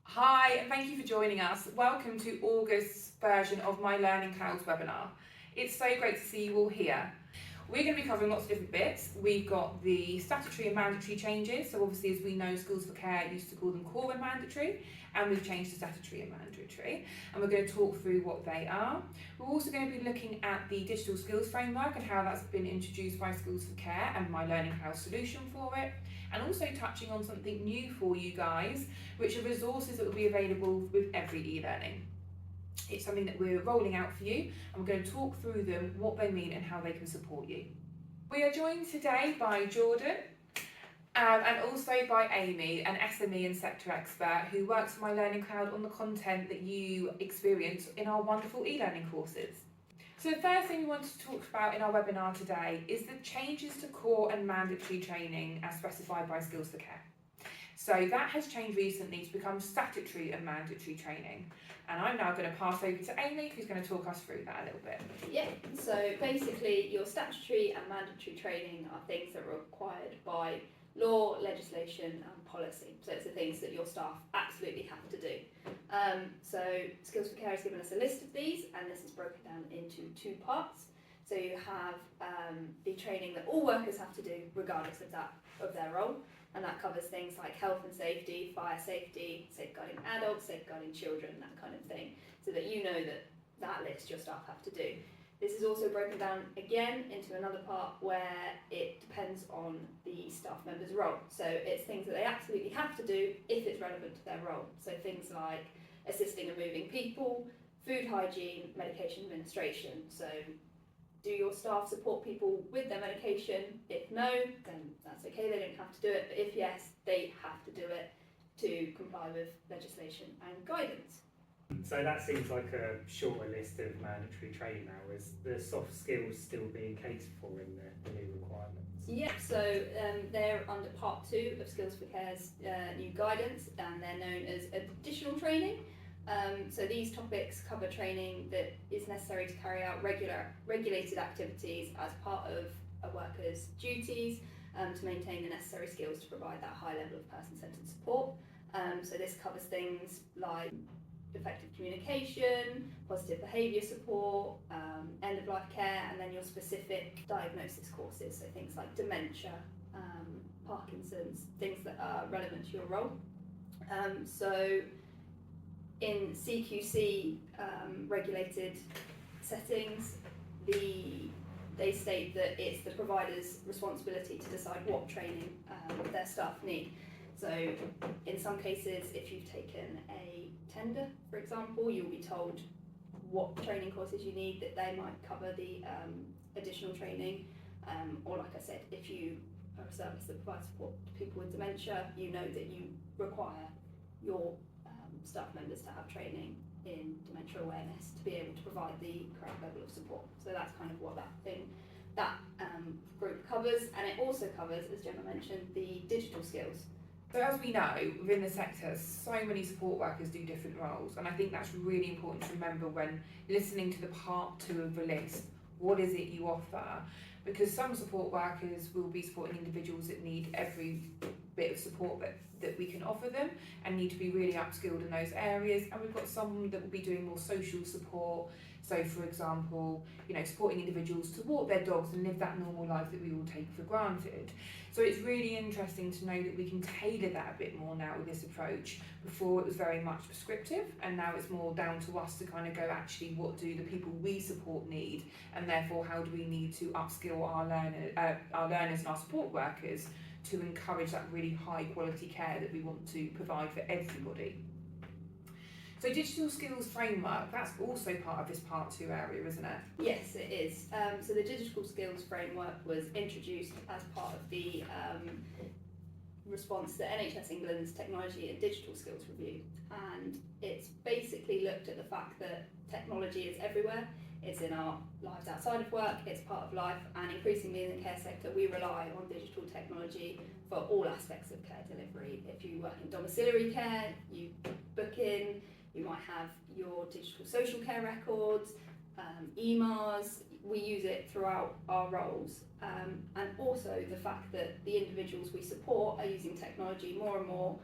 Hi, and thank you for joining us. Welcome to August's version of my Learning Clouds webinar. It's so great to see you all here. We're going to be covering lots of different bits. We've got the statutory and mandatory changes. So obviously, as we know, Schools for Care used to call them core and mandatory, and we've changed to statutory and mandatory. And we're going to talk through what they are. We're also going to be looking at the digital skills framework and how that's been introduced by Schools for Care and my Learning Clouds solution for it. And also touching on something new for you guys, which are resources that will be available with every e-learning. It's something that we're rolling out for you, and we're going to talk through them, what they mean and how they can support you. We are joined today by Jordan and also by Amy, an SME and sector expert who works for my Learning Cloud on the content that you experience in our wonderful e-learning courses. So the first thing we want to talk about in our webinar today is the changes to core and mandatory training as specified by Skills for Care. So that has changed recently to become statutory and mandatory training. And I'm now going to pass over to Amy, who's going to talk us through that a little bit. Yeah, so basically your statutory and mandatory training are things that are required by law, legislation and policy. So it's the things that your staff absolutely have to do. So Skills for Care has given us a list of these, and this is broken down into two parts. So you have the training that all workers have to do regardless of their role, and that covers things like health and safety, fire safety, safeguarding adults, safeguarding children, that kind of thing, so that you know that list your staff have to do. This is also broken down again into another part where it depends on the staff member's role. So it's things that they absolutely have to do if it's relevant to their role. So things like assisting and moving people, food hygiene, medication administration. So do your staff support people with their medication? If no, then that's okay, they don't have to do it. But if yes, they have to do it to comply with legislation and guidance. So that seems like a shorter list of mandatory training now. Is the soft skills still being catered for in the new requirements? Yeah, so they're under part 2 of Skills for Care's new guidance, and they're known as additional training. So these topics cover training that is necessary to carry out regulated activities as part of a worker's duties to maintain the necessary skills to provide that high level of person-centred support. So this covers things like effective communication, positive behaviour support, end-of-life care, and then your specific diagnosis courses, so things like dementia, Parkinson's, things that are relevant to your role. So in CQC regulated settings, they state that it's the provider's responsibility to decide what training their staff need. So in some cases, if you've taken a tender, for example, you'll be told what training courses you need, that they might cover the additional training. Or like I said, if you are a service that provides support to people with dementia, you know that you require your staff members to have training in dementia awareness to be able to provide the correct level of support. So that's kind of what that group covers, and it also covers, as Gemma mentioned, the digital skills. So as we know, within the sector, so many support workers do different roles, and I think that's really important to remember when listening to the part 2 of the list. What is it you offer? Because some support workers will be supporting individuals that need every bit of support that we can offer them and need to be really upskilled in those areas, and we've got some that will be doing more social support. So for example, supporting individuals to walk their dogs and live that normal life that we all take for granted. So it's really interesting to know that we can tailor that a bit more now with this approach. Before it was very much prescriptive, and now it's more down to us to kind of go, actually, what do the people we support need, and therefore how do we need to upskill our learners and our support workers to encourage that really high quality care that we want to provide for everybody. So digital skills framework, that's also part of this part 2 area, isn't it? Yes, it is. So the digital skills framework was introduced as part of the response to NHS England's Technology and Digital Skills Review, and it's basically looked at the fact that technology is everywhere. It's in our lives outside of work, it's part of life, and increasingly in the care sector we rely on digital technology for all aspects of care delivery. If you work in domiciliary care, you book in, you might have your digital social care records, EMARs. We use it throughout our roles, and also the fact that the individuals we support are using technology more and more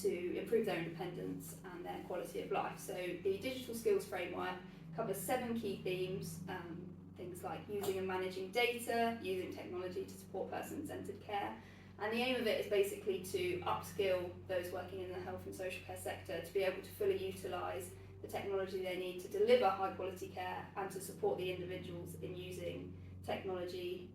to improve their independence and their quality of life. So the digital skills framework covers 7 key themes, things like using and managing data, using technology to support person-centred care, and the aim of it is basically to upskill those working in the health and social care sector to be able to fully utilise the technology they need to deliver high quality care and to support the individuals in using technology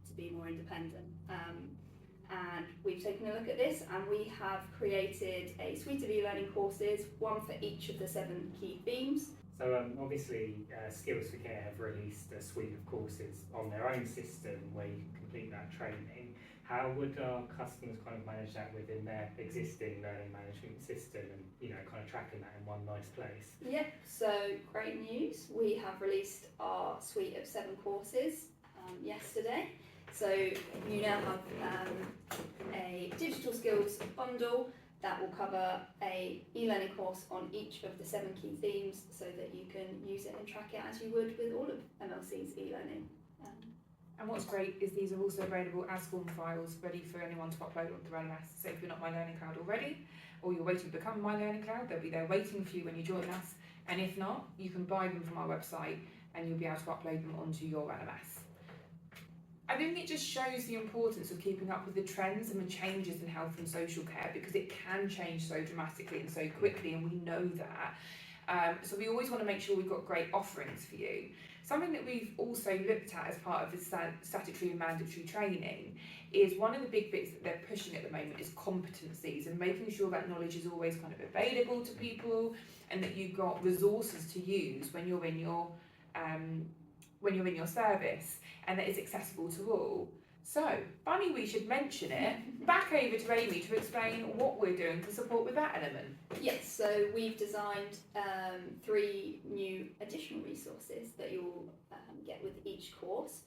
to be more independent. And we've taken a look at this and we have created a suite of e-learning courses, one for each of the 7 key themes. So obviously Skills for Care have released a suite of courses on their own system where you can complete that training. How would our customers kind of manage that within their existing learning management system and, you know, kind of tracking that in one nice place? Yep, so great news. We have released our suite of 7 courses yesterday. So you now have a digital skills bundle that will cover a e-learning course on each of the 7 key themes so that you can use it and track it as you would with all of MLC's e-learning. And what's great is these are also available as form files ready for anyone to upload onto the LMS. So if you're not My Learning Cloud already, or you're waiting to become My Learning Cloud, they'll be there waiting for you when you join us. And if not, you can buy them from our website and you'll be able to upload them onto your LMS. I think it just shows the importance of keeping up with the trends and the changes in health and social care, because it can change so dramatically and so quickly, and we know that. So we always want to make sure we've got great offerings for you. Something that we've also looked at as part of the statutory and mandatory training is one of the big bits that they're pushing at the moment is competencies, and making sure that knowledge is always kind of available to people and that you've got resources to use when you're in your service, and that it's accessible to all. So, funny we should mention it. Back over to Amy to explain what we're doing to support with that element. Yes, so we've designed 3 new additional resources that you'll get with each course.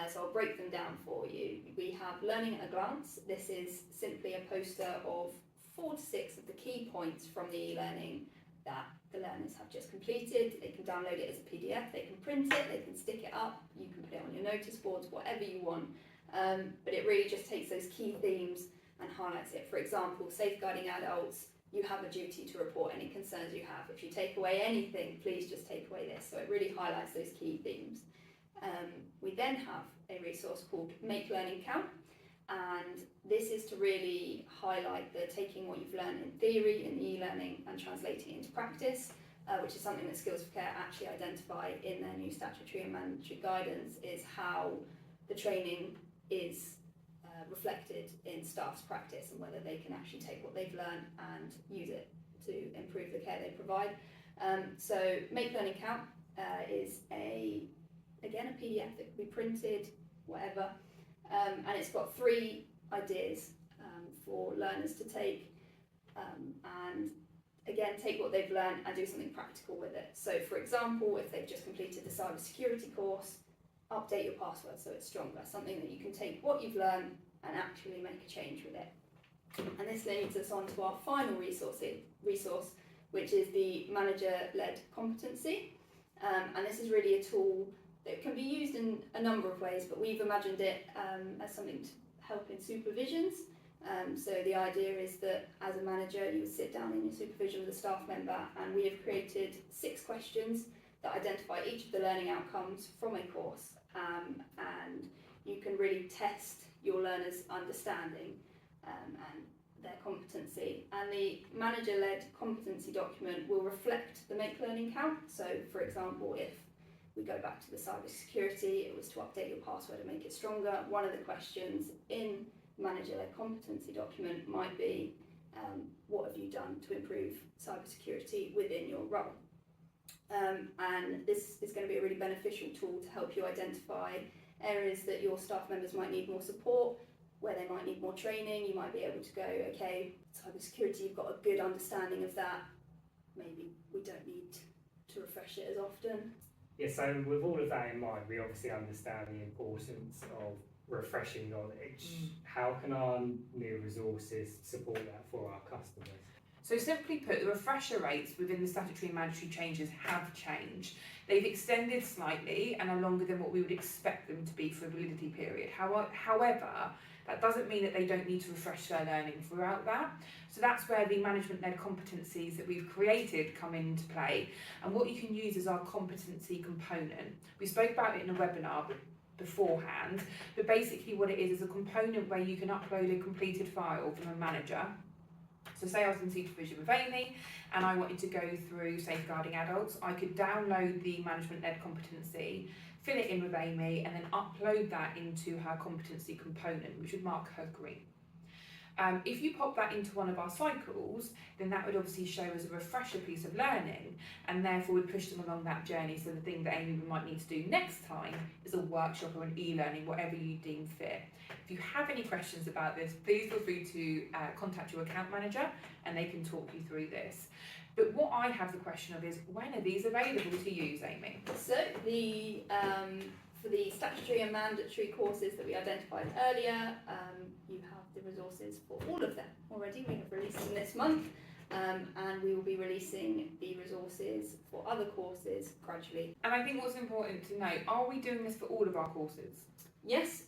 So I'll break them down for you. We have Learning at a Glance. This is simply a poster of 4 to 6 of the key points from the e-learning that the learners have just completed. They can download it as a PDF, they can print it, they can stick it up, you can put it on your notice boards, whatever you want. But it really just takes those key themes and highlights it. For example, safeguarding adults, you have a duty to report any concerns you have. If you take away anything, please just take away this. So it really highlights those key themes. We then have a resource called Make Learning Count, and this is to really highlight the taking what you've learned in theory in e-learning and translating it into practice, which is something that Skills for Care actually identify in their new statutory and mandatory guidance, is how the training is reflected in staff's practice and whether they can actually take what they've learned and use it to improve the care they provide. So Make Learning Count is again a PDF that can be printed, whatever, and it's got 3 ideas for learners to take and again take what they've learned and do something practical with it. So for example, if they've just completed the cybersecurity course, update your password so it's stronger, something that you can take what you've learned and actually make a change with it. And this leads us on to our final resource, which is the manager-led competency. And this is really a tool that can be used in a number of ways, but we've imagined it as something to help in supervisions. So the idea is that as a manager, you would sit down in your supervision with a staff member, and we have created 6 questions that identify each of the learning outcomes from a course, and you can really test your learners' understanding and their competency. And the manager-led competency document will reflect the Make Learning Count. So for example, if we go back to the cybersecurity, it was to update your password and make it stronger. One of the questions in manager-led competency document might be, what have you done to improve cybersecurity within your role? And this is going to be a really beneficial tool to help you identify areas that your staff members might need more support, where they might need more training. You might be able to go, okay, cybersecurity, you've got a good understanding of that, maybe we don't need to refresh it as often. Yeah, so with all of that in mind, we obviously understand the importance of refreshing knowledge. How can our new resources support that for our customers? So simply put, the refresher rates within the statutory and mandatory changes have changed. They've extended slightly and are longer than what we would expect them to be for a validity period. However, That doesn't mean that they don't need to refresh their learning throughout that. So that's where the management-led competencies that we've created come into play, and what you can use is our competency component. We spoke about it in a webinar beforehand, but basically what it is a component where you can upload a completed file from a manager. So say I was in supervision with Amy and I wanted to go through safeguarding adults, I could download the management-led competency, fill it in with Amy, and then upload that into her competency component, which would mark her green. If you pop that into one of our cycles, then that would obviously show as a refresher piece of learning, and therefore would push them along that journey. So the thing that Amy might need to do next time is a workshop or an e-learning, whatever you deem fit. If you have any questions about this, please feel free to contact your account manager and they can talk you through this. But what I have the question of is, when are these available to use, Amy? So for the statutory and mandatory courses that we identified earlier, you have the resources for all of them already. We have released them this month, and we will be releasing the resources for other courses gradually. And I think what's important to note, are we doing this for all of our courses? Yes,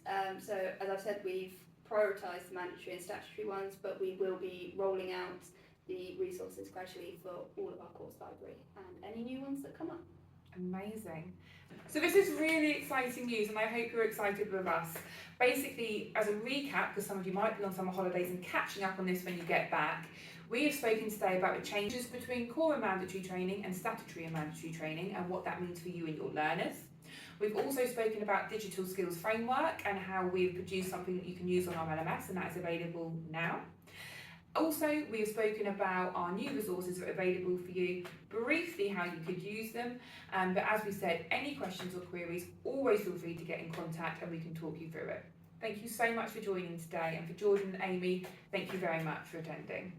so as I've said, we've prioritised the mandatory and statutory ones, but we will be rolling out the resources gradually for all of our course library and any new ones that come up. Amazing. So this is really exciting news, and I hope you're excited with us. Basically, as a recap, because some of you might be on summer holidays and catching up on this when you get back, we have spoken today about the changes between core and mandatory training and statutory and mandatory training and what that means for you and your learners. We've also spoken about digital skills framework and how we've produced something that you can use on our LMS, and that is available now. Also, we have spoken about our new resources that are available for you, briefly how you could use them, but as we said, any questions or queries, always feel free to get in contact and we can talk you through it. Thank you so much for joining today, and for Jordan and Amy, thank you very much for attending.